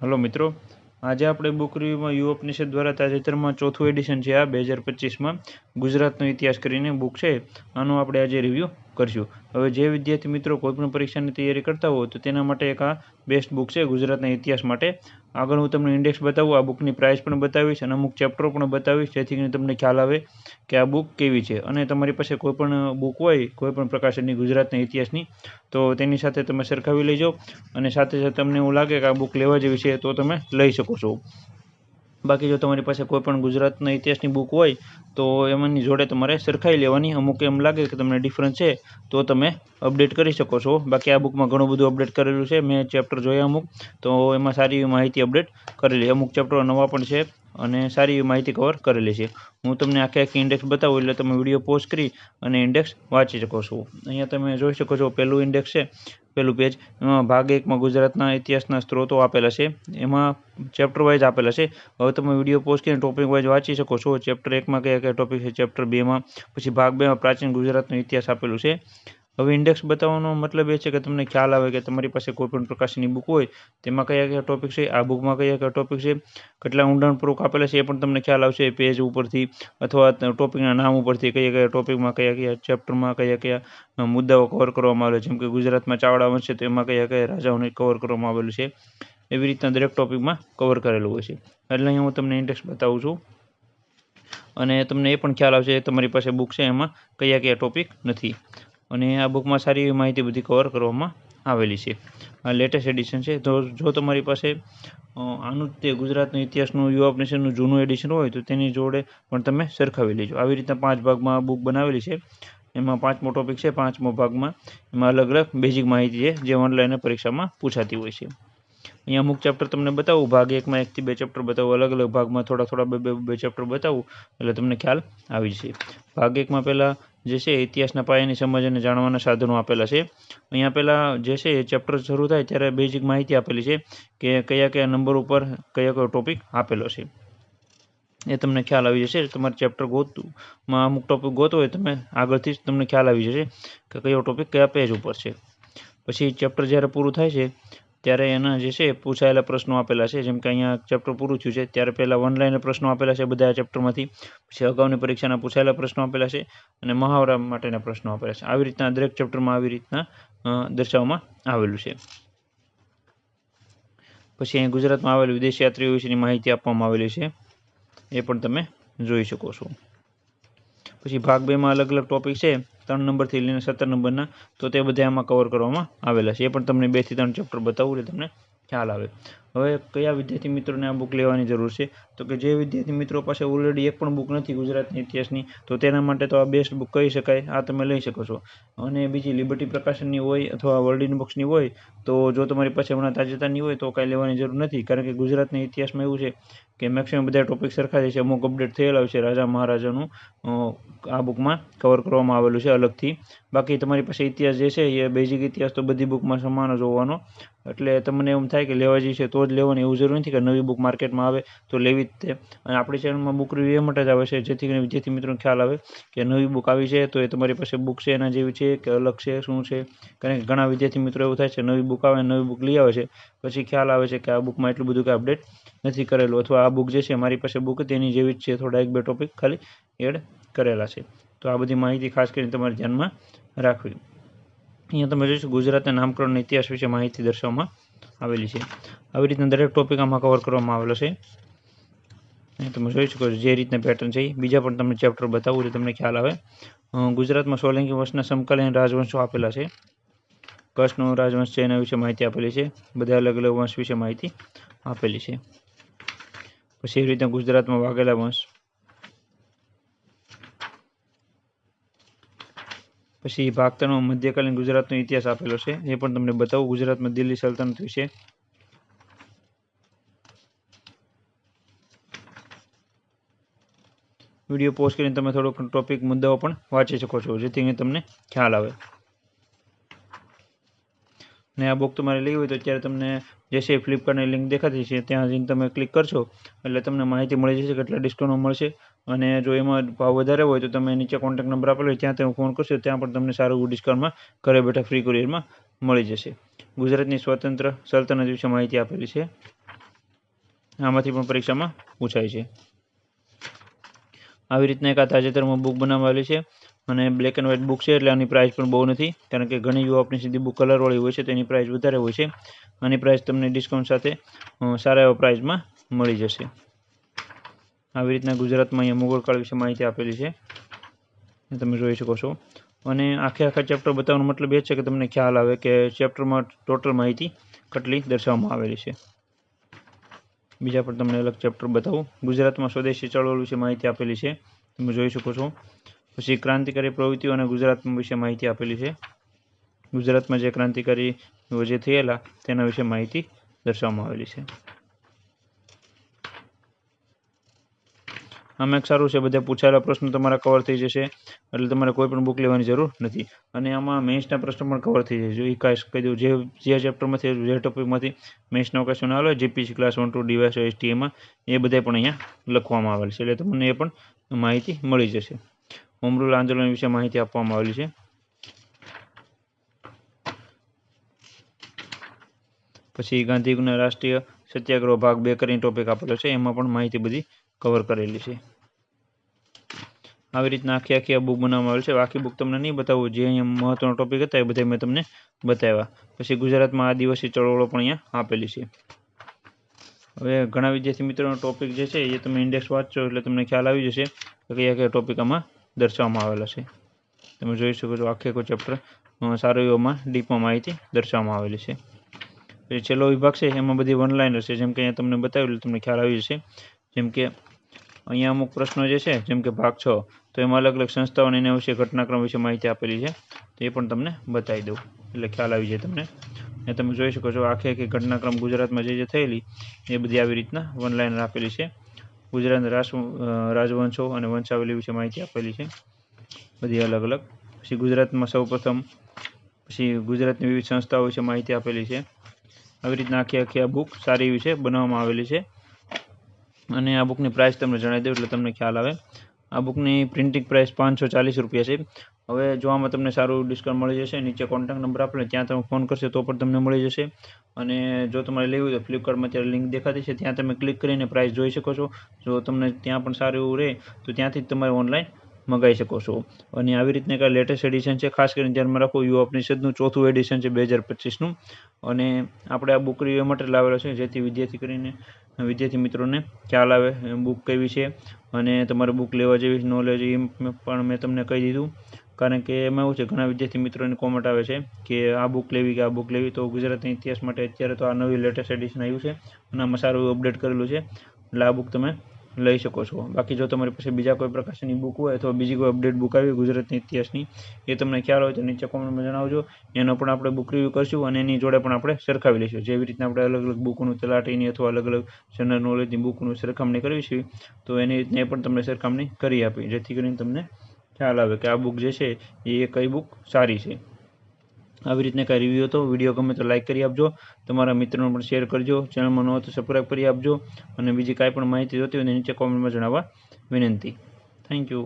Hello મિત્રો, આજે આપણે બુક રિવ્યૂમાં યુ ઉપનિષદ દ્વારા તાજેતરમાં ચોથું એડિશન છે. આ 2025માં ગુજરાતનો ઇતિહાસ કરીને બુક છે, આનું આપણે આજે રિવ્યૂ કરશું. હવે જે વિદ્યાર્થી મિત્રો કોઈપણ પરીક્ષાની તૈયારી કરતા હોય તો તેના માટે એક આ બેસ્ટ બુક છે ગુજરાતના ઇતિહાસ માટે. આગળ હું તમને ઇન્ડેક્સ બતાવું, આ બુકની પ્રાઇસ પણ બતાવીશ અને અમુક ચેપ્ટરો પણ બતાવીશ, જેથી કરીને તમને ખ્યાલ આવે કે આ બુક કેવી છે. અને તમારી પાસે કોઈપણ બુક હોય કોઈપણ પ્રકાશનની ગુજરાતના ઇતિહાસની, તો તેની સાથે તમે સરખાવી લઈ જાઓ અને સાથે સાથે તમને એવું લાગે કે આ બુક લેવા જેવી છે તો તમે લઈ શકો છો. બાકી જો તમારી પાસે કોઈ પણ ગુજરાતના ઇતિહાસની બુક હોય તો એમાંની જોડે તમારે સરખાઈ લેવાની. અમુક એમ લાગે કે તમને ડિફરન્સ છે તો તમે અપડેટ કરી શકો છો. બાકી આ બુકમાં ઘણું બધું અપડેટ કરેલું છે. મેં ચેપ્ટર જોયા અમુક, તો એમાં સારી એવી માહિતી અપડેટ કરેલી. અમુક ચેપ્ટરો નવા પણ છે અને સારી એવી માહિતી કવર કરેલી છે. હું તમને આખી ઇન્ડેક્સ બતાવું એટલે તમે વિડીયો પોઝ કરી અને ઇન્ડેક્સ વાંચી શકો છો. અહીંયા તમે જોઈ શકો છો પહેલું ઇન્ડેક્સ છે, પહેલું પેજ. એમાં ભાગ 1માં ગુજરાતના ઇતિહાસના સ્ત્રોતો આપેલા છે, એમાં ચેપ્ટર વાઇઝ આપેલા છે. હવે તમે વિડીયો પોઝ કરીને ટોપિક વાઇઝ વાંચી શકો છો. ચેપ્ટર 1માં કયા કયા ટોપિક છે, ચેપ્ટર 2માં, પછી ભાગ 2માં પ્રાચીન ગુજરાતનો ઇતિહાસ આપેલું છે. હવે ઇન્ડેક્સ બતાવવાનો મતલબ એ છે કે તમને ખ્યાલ આવે કે તમારી પાસે કોઈ પણ પ્રકારની બુક હોય તેમાં કયા કયા ટોપિક છે, આ બુકમાં કયા કયા ટોપિક છે, કેટલા ઊંડાણપૂર્વક આપેલા છે એ પણ તમને ખ્યાલ આવશે પેજ ઉપરથી અથવા ટોપિકના નામ ઉપરથી. કયા કયા ટોપિકમાં કયા કયા ચેપ્ટરમાં કયા કયા મુદ્દાઓ કવર કરવામાં આવેલા છે. જેમ કે ગુજરાતમાં ચાવડા વંશ છે તો એમાં કયા કયા રાજાઓને કવર કરવામાં આવેલું છે. એવી રીતના દરેક ટોપિકમાં કવર કરેલું હોય છે. એટલે અહીં હું તમને ઇન્ડેક્સ બતાવું છું અને તમને એ પણ ખ્યાલ આવશે તમારી પાસે બુક છે એમાં કયા કયા ટોપિક નથી. અને આ બુકમાં સારી એવી માહિતી બધી કવર કરવામાં આવેલી છે. આ લેટેસ્ટ એડિશન છે. તો જો તમારી પાસે આનું તે ગુજરાતનો ઇતિહાસનું યુવા ઉપનિષદનું જૂનું એડિશન હોય તો તેની જોડે પણ તમે સરખાવી લેજો. આવી રીતના 5 ભાગમાં બુક બનાવેલી છે. એમાં 5મો ટોપિક છે. 5મો ભાગમાં એમાં અલગ અલગ બેઝિક માહિતી છે જે ઓનલાઈન પરીક્ષામાં પૂછાતી હોય છે. અહીંયા અમુક ચેપ્ટર તમને બતાવું. ભાગ 1માં 1 થી 2 ચેપ્ટર બતાવું. અલગ અલગ ભાગમાં થોડા થોડા બે ચેપ્ટર બતાવું એટલે તમને ખ્યાલ આવી જશે. ભાગ 1માં પહેલાં જે છે ઇતિહાસના પાયાની સમજ અને જાણવાના સાધનો આપેલા છે. અહીંયા પહેલાં જે છે એ ચેપ્ટર શરૂ થાય ત્યારે બેઝિક માહિતી આપેલી છે કે કયા કયા નંબર ઉપર કયો કયો ટોપિક આપેલો છે. એ તમને ખ્યાલ આવી જશે. તમારે ચેપ્ટર ગોતમાં અમુક ટોપિક ગોતો હોય તમે આગળથી જ તમને ખ્યાલ આવી જશે કે કયો ટોપિક કયા પેજ ઉપર છે. પછી ચેપ્ટર જ્યારે પૂરું થાય છે ત્યારે એના જે છે પૂછાયેલા પ્રશ્નો આપેલા છે. જેમ કે અહીંયા ચેપ્ટર પૂરું થયું છે ત્યારે પહેલાં ઓનલાઈન પ્રશ્નો આપેલા છે બધા ચેપ્ટરમાંથી, પછી અગાઉની પરીક્ષાના પૂછાયેલા પ્રશ્નો આપેલા છે અને મહાવરા માટેના પ્રશ્નો આપેલા છે. આવી રીતના દરેક ચેપ્ટરમાં આવી રીતના દર્શાવવામાં આવેલું છે. પછી અહીં ગુજરાતમાં આવેલ વિદેશી યાત્રીઓ વિશેની માહિતી આપવામાં આવેલી છે, એ પણ તમે જોઈ શકો છો. પછી ભાગ 2માં અલગ અલગ ટોપિક છે 3 નંબરથી લઈને 17 નંબરના, તો તે બધા એમાં કવર કરવામાં આવેલા છે. એ પણ તમને 2 થી 3 ચેપ્ટર બતાવું એટલે તમને ખ્યાલ આવે. હવે કયા વિદ્યાર્થી મિત્રોને આ બુક લેવાની જરૂર છે, તો કે જે વિદ્યાર્થી મિત્રો પાસે ઓલરેડી એક પણ બુક નથી ગુજરાતના ઇતિહાસની, તો તેના માટે તો આ બેસ્ટ બુક કહી શકાય. આ તમે લઈ શકો છો. અને બીજી લિબર્ટી પ્રકાશનની હોય અથવા વર્લ્ડ ઇન બુક્સની હોય તો જો તમારી પાસે હમણાં તાજેતરની હોય તો કાંઈ લેવાની જરૂર નથી. કારણ કે ગુજરાતના ઇતિહાસમાં એવું છે કે મેક્સિમમ બધા ટોપિક સરખા છે. અમુક અપડેટ થયેલા હોય છે. રાજા મહારાજાનું આ બુકમાં કવર કરવામાં આવેલું છે અલગથી. બાકી તમારી પાસે ઇતિહાસ જે છે એ બેઝિક ઇતિહાસ તો બધી બુકમાં સમાન જ હોવાનો. એટલે તમને એમ થાય કે લેવા જઈએ છે તો જ લેવાની, એવું જરૂરી નથી કે નવી બુક માર્કેટમાં આવે તો લેવી જ તે. અને આપણી ચેનલમાં બુક રિવ્યૂ એ માટે જ આવે છે જેથી કરીને વિદ્યાર્થી મિત્રોને ખ્યાલ આવે કે નવી બુક આવી છે તો એ તમારી પાસે બુક છે એના જેવી છે કે અલગ છે, શું છે. કારણ કે ઘણા વિદ્યાર્થી મિત્રો એવું થાય છે નવી બુક આવે, નવી બુક લઈ આવે છે, પછી ખ્યાલ આવે છે કે આ બુકમાં એટલું બધું કંઈ અપડેટ નથી કરેલું, અથવા આ બુક જે છે મારી પાસે બુક તેની જેવી જ છે, થોડા 1-2 ટોપિક ખાલી એડ કરેલા છે. તો આ બધી માહિતી ખાસ કરીને તમારે ધ્યાનમાં રાખવી. અહીંયા તમે જોઈશું ગુજરાતના નામકરણના ઇતિહાસ વિશે માહિતી દર્શાવવામાં આવેલી છે. આવી રીતના દરેક ટોપિક આમાં કવર કરવામાં આવેલો છે. અહીં તમે જોઈ શકો છો જે રીતના પેટર્ન છે. બીજા પણ તમને ચેપ્ટર બતાવું એટલે તમને ખ્યાલ આવે. ગુજરાતમાં સોલંકી વંશના સમકાલીન રાજવંશો આપેલા છે. કચ્છનો રાજવંશ છે એના વિશે માહિતી આપેલી છે. બધા અલગ અલગ વંશ વિશે માહિતી આપેલી છે. પછી એવી રીતના ગુજરાતમાં વાઘેલા વંશ, પછી ભાગ 3માં મધ્યકાલીન ગુજરાતનો ઇતિહાસ આપેલો છે, એ પણ તમને બતાવું. ગુજરાતમાં દિલ્હી સલ્તનત વિશે, વિડીયો પોઝ કરીને તમે થોડોક ટોપિક મુદ્દાઓ પણ વાંચી શકો છો જેથી તમને ખ્યાલ આવે. ને આ બુક તમારે લેવી હોય તો અત્યારે તમને જે છે ફ્લિપકાર્ટની લિંક દેખાતી છે ત્યાં જઈને તમે ક્લિક કરશો એટલે તમને માહિતી મળી જશે કેટલા ડિસ્કાઉન્ટ મળશે. અને જો એમાં ભાવ વધારે હોય તો તમે નીચે કોન્ટેક્ટ નંબર આપેલો હોય ત્યાં તમે ફોન કરશો, ત્યાં પણ તમને સારું ડિસ્કાઉન્ટમાં ઘરે બેઠા ફ્રી કુરિયરમાં મળી જશે. ગુજરાતની સ્વતંત્ર સલ્તનત વિશે માહિતી આપેલી છે. આમાંથી પણ પરીક્ષામાં પૂછાય છે. આવી રીતના એક આ તાજેતરમાં બુક બનાવવામાં આવેલી છે અને બ્લેક એન્ડ વ્હાઇટ બુક છે એટલે આની પ્રાઇસ પણ બહુ નથી, કારણ કે ઘણી યુઓપની સીધી બુક કલરવાળી હોય છે તેની પ્રાઇસ વધારે હોય છે. આની પ્રાઇસ તમને ડિસ્કાઉન્ટ સાથે સારા એવા પ્રાઇસમાં મળી જશે. આવી રીતના ગુજરાતમાં અહીંયા મુગલ કાળ વિશે માહિતી આપેલી છે, તમે જોઈ શકો છો. અને આખા ચેપ્ટર બતાવવાનો મતલબ એ છે કે તમને ખ્યાલ આવે કે ચેપ્ટરમાં ટોટલ માહિતી કેટલી દર્શાવવામાં આવેલી છે. બીજા પણ તમને અલગ ચેપ્ટર બતાવું. ગુજરાતમાં સ્વદેશી ચળવળ વિશે માહિતી આપેલી છે, તમે જોઈ શકો છો. પછી ક્રાંતિકારી પ્રવૃત્તિઓ અને ગુજરાત વિશે માહિતી આપેલી છે. ગુજરાતમાં જે ક્રાંતિકારીઓ જે થયેલા તેના વિશે માહિતી દર્શાવવામાં આવેલી છે. આમાં એક સારું છે, બધા પૂછાયેલા પ્રશ્નો તમારા કવર થઈ જશે, એટલે તમારે કોઈ પણ બુક લેવાની જરૂર નથી. અને આમાં મેથ્સના પ્રશ્નો પણ કવર થઈ જશે. એ કહી દઉં, જે ચેપ્ટરમાંથી જે ટોપિકમાંથી મેથ્સના ક્વેશ્ચન આવે જીપીસી ક્લાસ 1 2 ડીવાયસ એસટીએમાં એ બધા પણ અહીંયા લખવામાં આવેલ છે, એટલે તમને એ પણ માહિતી મળી જશે. હોમ રૂલ આંદોલન વિશે માહિતી આપવામાં આવેલી છે. પછી ગાંધીજીના રાષ્ટ્રીય સત્યાગ્રહ ભાગ 2 કરીને ટોપિક આપેલો છે, એમાં પણ માહિતી બધી કવર કરેલી છે. આવી રીતના આખી આ બુક બનાવવામાં આવેલી છે. આખી બુક તમને નહીં બતાવું, જે અહીંયા મહત્વના ટોપિક હતા એ બધા મેં તમને બતાવ્યા. પછી ગુજરાતમાં આદિવાસી ચળવળો પણ અહીંયા આપેલી છે. હવે ઘણા વિદ્યાર્થી મિત્રોનો ટોપિક જે છે એ તમે ઇન્ડેક્સ વાંચશો એટલે તમને ખ્યાલ આવી જશે કે કયા ટોપિક આમાં દર્શાવવામાં આવેલા છે. તમે જોઈ શકો છો આખે કોઈ ચેપ્ટર સારો એવામાં ડીપમાં માહિતી દર્શાવવામાં આવેલી છે. પછી છેલ્લો વિભાગ છે એમાં બધી વનલાઇનર છે, જેમ કે અહીંયા તમને બતાવેલું તમને ખ્યાલ આવી જશે. જેમ કે અહીંયા અમુક પ્રશ્નો જે છે, જેમ કે ભાગ 6, તો એમાં અલગ અલગ સંસ્થાઓ અને એના વિશે ઘટનાક્રમ વિશે માહિતી આપેલી છે, તો એ પણ તમને બતાવી દઉં એટલે ખ્યાલ આવી જાય તમને. એ તમે જોઈ શકો છો આખી ઘટનાક્રમ ગુજરાતમાં જે થયેલી એ બધી આવી રીતના વનલાઇનર આપેલી છે. ગુજરાતના રાજવંશો અને વંશાવલી વિશે માહિતી આપેલી છે બધી અલગ અલગ. પછી ગુજરાતમાં સૌપ્રથમ, પછી ગુજરાતની વિવિધ સંસ્થાઓ વિશે માહિતી આપેલી છે. આવી રીતના આખી આ બુક સારી એવી છે, બનાવવામાં આવેલી છે. અને આ બુકની પ્રાઇસ તમને જણાવી દઉં એટલે તમને ખ્યાલ આવે. આ બુકની પ્રિન્ટિંગ પ્રાઇસ 540 રૂપિયા છે. હવે જો આમાં તમને સારું ડિસ્કાઉન્ટ મળી જશે, નીચે કોન્ટેક્ટ નંબર આપેલો ત્યાં તમે ફોન કરશો તો પણ તમને મળી જશે. અને જો તમારે લેવું હોય તો ફ્લિપકાર્ટમાં અત્યારે લિંક દેખાતી છે, ત્યાં તમે ક્લિક કરીને પ્રાઇસ જોઈ શકો છો. જો તમને ત્યાં પણ સારું એવું રહે તો ત્યાંથી જ તમારે ઓનલાઈન મંગાવી શકો છો. અને આવી રીતના એક લેટેસ્ટ એડિશન છે, ખાસ કરીને ધ્યાનમાં રાખો યુવા ઉપનિષદનું 4થું એડિશન છે 2025નું. અને આપણે આ બુક રિવ્યુ માટે લાવેલો છે, જેથી વિદ્યાર્થી મિત્રોને ખ્યાલ આવે બુક કેવી છે અને તમારે બુક લેવા જેવી ન લેવા જેવી પણ મેં તમને કહી દીધું. કારણ કે એમાં એવું છે, ઘણા વિદ્યાર્થી મિત્રોની કોમેન્ટ આવે છે કે આ બુક લેવી કે આ બુક લેવી. તો ગુજરાતના ઇતિહાસ માટે અત્યારે તો આ નવી લેટેસ્ટ એડિશન આવ્યું છે અને આમાં સારું એવું અપડેટ કરેલું છે, એટલે આ બુક તમે લઈ શકો છો. બાકી જો તમારી પાસે બીજા કોઈ પ્રકારની બુક હોય અથવા બીજી કોઈ અપડેટ બુક આવી ગુજરાતના ઇતિહાસની, એ તમને ખ્યાલ હોય તો નીચે કોમેન્ટમાં જણાવજો. એનો પણ આપણે બુક રિવ્યુ કરશું અને એની જોડે પણ આપણે સરખાવી લઈશું. જેવી રીતના આપણે અલગ અલગ બુકોનું તલાટીની અથવા અલગ અલગ જનરલ નોલેજની બુકનું સરખામણી કરીશું, તો એની રીતને પણ તમને સરખામણી કરી આપી, જેથી કરીને તમને ખ્યાલ આવે કે આ બુક જે છે એ કઈ બુક સારી છે. આવી રીતના કાંઈ રિવ્યૂ હતો. વિડીયો ગમે તો લાઇક કરી આપજો, તમારા મિત્રોને પણ શેર કરજો, ચેનલમાં ન હોય તો સબસ્ક્રાઈબ કરી આપજો. અને બીજી કાંઈ પણ માહિતી જોતી હોય તો નીચે કોમેન્ટમાં જણાવવા વિનંતી. Thank you.